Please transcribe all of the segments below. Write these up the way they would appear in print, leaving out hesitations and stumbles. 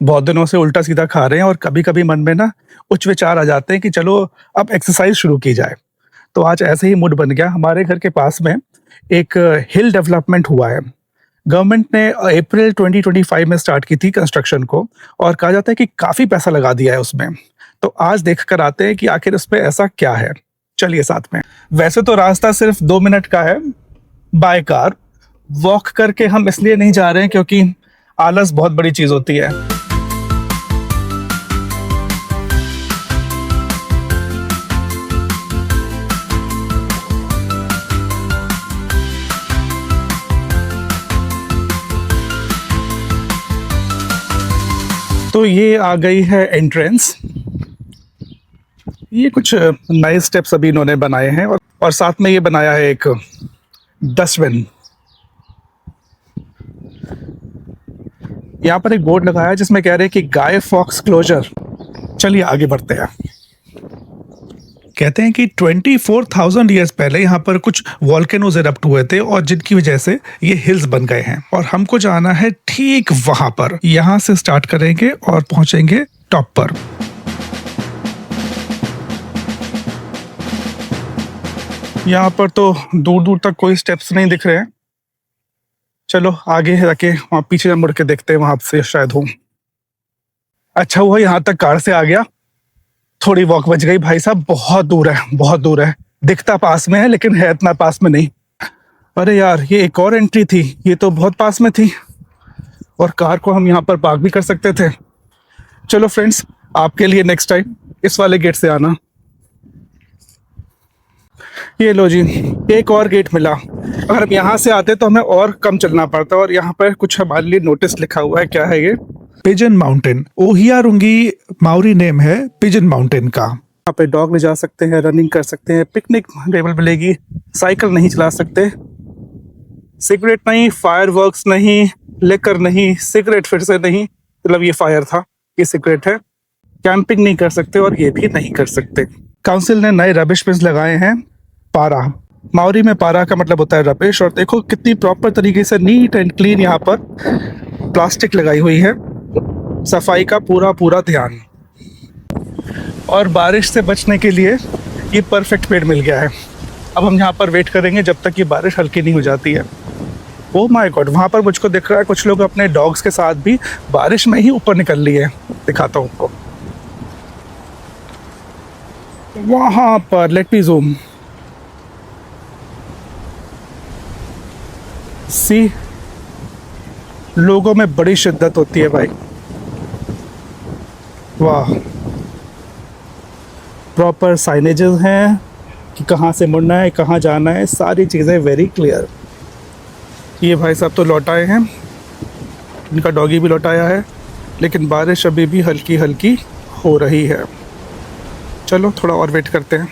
बहुत दिनों से उल्टा सीधा खा रहे हैं और कभी कभी मन में ना कुछ विचार आ जाते हैं कि चलो अब एक्सरसाइज शुरू की जाए। तो आज ऐसे ही मूड बन गया। हमारे घर के पास में एक हिल डेवलपमेंट हुआ है। गवर्नमेंट ने अप्रैल 2025 में स्टार्ट की थी कंस्ट्रक्शन को, और कहा जाता है कि काफ़ी पैसा लगा दिया है उसमें। तो आज देख कर आते हैं कि आखिर उसमें ऐसा क्या है। चलिए साथ में। वैसे तो रास्ता सिर्फ 2 मिनट का है बाय कार। वॉक करके हम इसलिए नहीं जा रहे हैं क्योंकि आलस बहुत बड़ी चीज़ होती है। तो ये आ गई है एंट्रेंस। ये कुछ नए स्टेप्स अभी इन्होंने बनाए हैं, और साथ में ये बनाया है एक डस्टबिन। यहाँ पर एक बोर्ड लगाया है जिसमें कह रहे हैं कि गाय फॉक्स क्लोजर। चलिए आगे बढ़ते हैं। कहते हैं कि 24,000 ईयर्स पहले यहाँ पर कुछ वॉल्केनोज इरप्ट हुए थे, और जिनकी वजह से ये हिल्स बन गए हैं। और हमको जाना है ठीक वहां पर। यहाँ से स्टार्ट करेंगे और पहुंचेंगे टॉप पर। यहाँ पर तो दूर दूर तक कोई स्टेप्स नहीं दिख रहे हैं। चलो आगे जाके वहाँ पीछे मुड़ के देखते हैं, वहां से शायद हो। अच्छा हुआ यहाँ तक कार से आ गया, थोड़ी वॉक बच गई। भाई साहब बहुत दूर है, बहुत दूर है। दिखता पास में है लेकिन है इतना पास में नहीं। अरे यार, ये एक और एंट्री थी, ये तो बहुत पास में थी, और कार को हम यहाँ पर पार्क भी कर सकते थे। चलो फ्रेंड्स, आपके लिए नेक्स्ट टाइम इस वाले गेट से आना। ये लो जी, एक और गेट मिला। अगर हम यहाँ से आते तो हमें और कम चलना पड़ता। और यहाँ पर कुछ हमारे लिए नोटिस लिखा हुआ है। क्या है ये? Pigeon mountain. Ohiarungi Maori name है पिजन माउंटेन का। यहाँ पे डॉग ले जा सकते हैं, रनिंग कर सकते हैं, पिकनिक टेबल मिलेगी। साइकिल नहीं चला सकते, सिगरेट नहीं, फायरवर्क्स नहीं, लेकर नहीं, सिगरेट फिर से नहीं, मतलब ये फायर था, ये सिगरेट है। कैंपिंग नहीं कर सकते, और ये भी नहीं कर सकते। काउंसिल ने नए रबिश बिन्स लगाए हैं। पारा, माउरी में पारा का मतलब होता है रबिश। और देखो कितनी प्रॉपर तरीके से नीट एंड क्लीन यहाँ पर प्लास्टिक लगाई हुई है। सफाई का पूरा पूरा ध्यान। और बारिश से बचने के लिए ये परफेक्ट पेड़ मिल गया है। अब हम यहाँ पर वेट करेंगे जब तक ये बारिश हल्की नहीं हो जाती है। ओह माय गॉड, वहाँ पर मुझको दिख रहा है कुछ लोग अपने डॉग्स के साथ भी बारिश में ही ऊपर निकल लिए। दिखाता हूँ आपको। वहाँ पर लेट मी जूम। सी, लोगों में बड़ी शिद्दत होती है भाई। वाह, प्रॉपर साइनेजेस हैं कि कहाँ से मुड़ना है, कहाँ जाना है, सारी चीज़ें वेरी क्लियर। ये भाई साहब तो लौटाए हैं, इनका डॉगी भी लौटाया है, लेकिन बारिश अभी भी हल्की हल्की हो रही है। चलो थोड़ा और वेट करते हैं।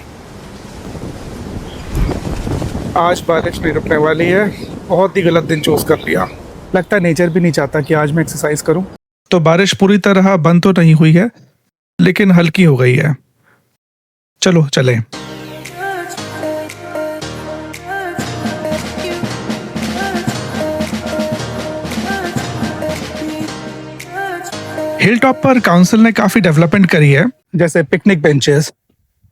आज बारिश नहीं रुकने वाली है। बहुत ही गलत दिन चूज़ कर लिया। लगता है नेचर भी नहीं चाहता कि आज मैं एक्सरसाइज करूं। तो बारिश पूरी तरह बंद तो नहीं हुई है, लेकिन हल्की हो गई है। चलो चलें। हिल टॉप पर काउंसिल ने काफी डेवलपमेंट करी है, जैसे पिकनिक बेंचेस,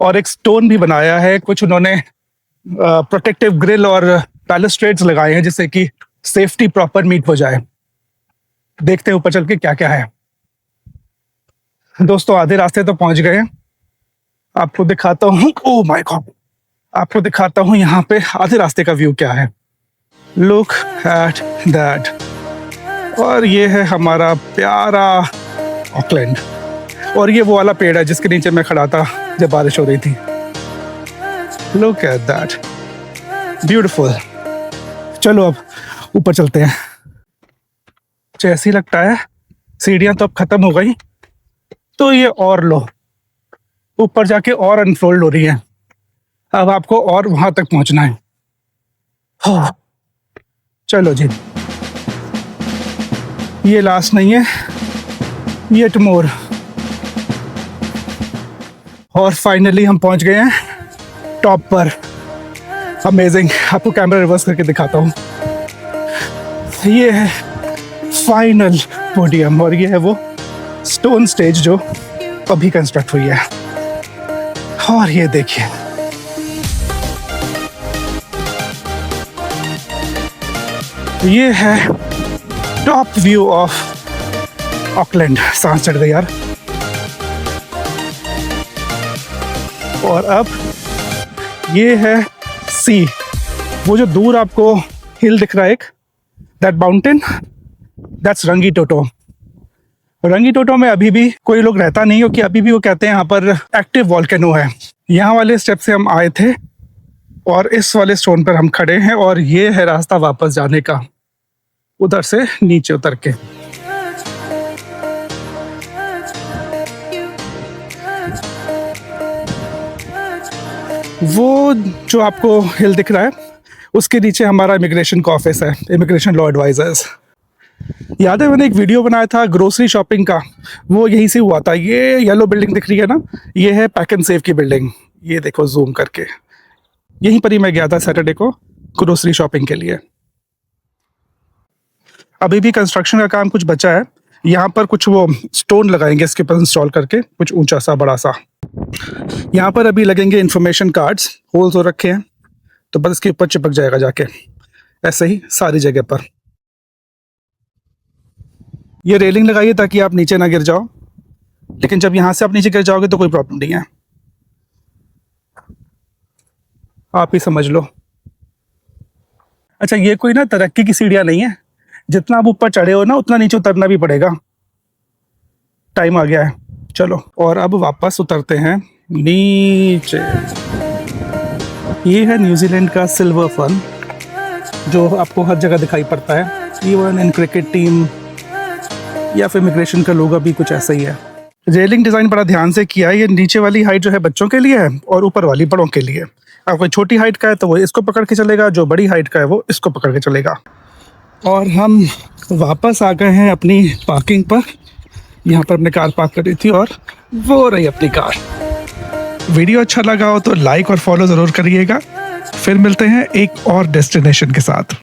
और एक स्टोन भी बनाया है। कुछ उन्होंने प्रोटेक्टिव ग्रिल और बैलुस्ट्रेड्स लगाए हैं जिससे कि सेफ्टी प्रॉपर मीट हो जाए। देखते हैं ऊपर चल के क्या क्या है। दोस्तों आधे रास्ते तो पहुंच गए हैं। आपको दिखाता हूँ, ओह माय गॉड, आपको दिखाता हूँ यहाँ पे आधे रास्ते का व्यू क्या है। Look at that. और ये है हमारा प्यारा ऑकलैंड। और ये वो वाला पेड़ है जिसके नीचे मैं खड़ा था जब बारिश हो रही थी। Look at that, beautiful. चलो अब ऊपर चलते हैं। जैसे ही लगता है सीढ़ियां तो अब खत्म हो गई, तो ये और लो ऊपर जाके और अनफोल्ड हो रही है। अब आपको और वहां तक पहुंचना है। हो, चलो जी, ये लास्ट नहीं है, येट मोर। और फाइनली हम पहुंच गए हैं टॉप पर। अमेजिंग। आपको कैमरा रिवर्स करके दिखाता हूँ। ये है फाइनल पोडियम, और ये है वो स्टोन स्टेज जो अभी कंस्ट्रक्ट हुई है। और ये देखिए, ये है टॉप व्यू ऑफ ऑकलैंड। सांस चढ़ गई यार। और अब ये है सी, वो जो दूर आपको हिल दिख रहा है, एक दैट माउंटेन, दैट्स रंगीटोटो। रंगीटोटो में अभी भी कोई लोग रहता नहीं, क्योंकि अभी भी वो कहते हैं यहाँ पर एक्टिव वॉल्केनो है। यहाँ वाले स्टेप से हम आए थे और इस वाले स्टोन पर हम खड़े हैं, और ये है रास्ता वापस जाने का, उधर से नीचे उतर के। वो जो आपको हिल दिख रहा है, उसके नीचे हमारा इमिग्रेशन का ऑफिस है, इमिग्रेशन लॉ एडवाइजर्स। याद है मैंने एक वीडियो बनाया था ग्रोसरी शॉपिंग का, वो यहीं से हुआ था। ये येलो बिल्डिंग दिख रही है ना, ये है पैक एंड सेव की बिल्डिंग। ये देखो जूम करके, यहीं पर ही मैं गया था सैटरडे को ग्रोसरी शॉपिंग के लिए। अभी भी कंस्ट्रक्शन का काम कुछ बचा है। यहाँ पर कुछ वो स्टोन लगाएंगे इसके ऊपर इंस्टॉल करके, कुछ ऊंचा सा बड़ा सा। यहाँ पर अभी लगेंगे इंफॉर्मेशन कार्ड्स, होल्स हो रखे हैं, तो बस इसके ऊपर चिपक जाएगा जाके, ऐसे ही सारी जगह पर। ये रेलिंग लगाइए ताकि आप नीचे ना गिर जाओ, लेकिन जब यहाँ से आप नीचे गिर जाओगे तो कोई प्रॉब्लम नहीं है, आप ही समझ लो। अच्छा, ये कोई ना तरक्की की सीढ़ियाँ नहीं है, जितना आप ऊपर चढ़े हो ना उतना नीचे उतरना भी पड़ेगा। टाइम आ गया है, चलो। और अब वापस उतरते हैं नीचे। ये है न्यूजीलैंड का सिल्वर फन, जो आपको हर जगह दिखाई पड़ता है, इवन इन क्रिकेट टीम या फिर इमिग्रेशन का लोगो भी कुछ ऐसा ही है। रेलिंग डिज़ाइन बड़ा ध्यान से किया है। ये नीचे वाली हाइट जो है बच्चों के लिए है, और ऊपर वाली बड़ों के लिए। अगर कोई छोटी हाइट का है तो वो इसको पकड़ के चलेगा, जो बड़ी हाइट का है वो इसको पकड़ के चलेगा। और हम वापस आ गए हैं अपनी पार्किंग पर। यहाँ पर अपने कार पार्क करी थी, और वो रही अपनी कार। वीडियो अच्छा लगा हो तो लाइक और फॉलो ज़रूर करिएगा। फिर मिलते हैं एक और डेस्टिनेशन के साथ।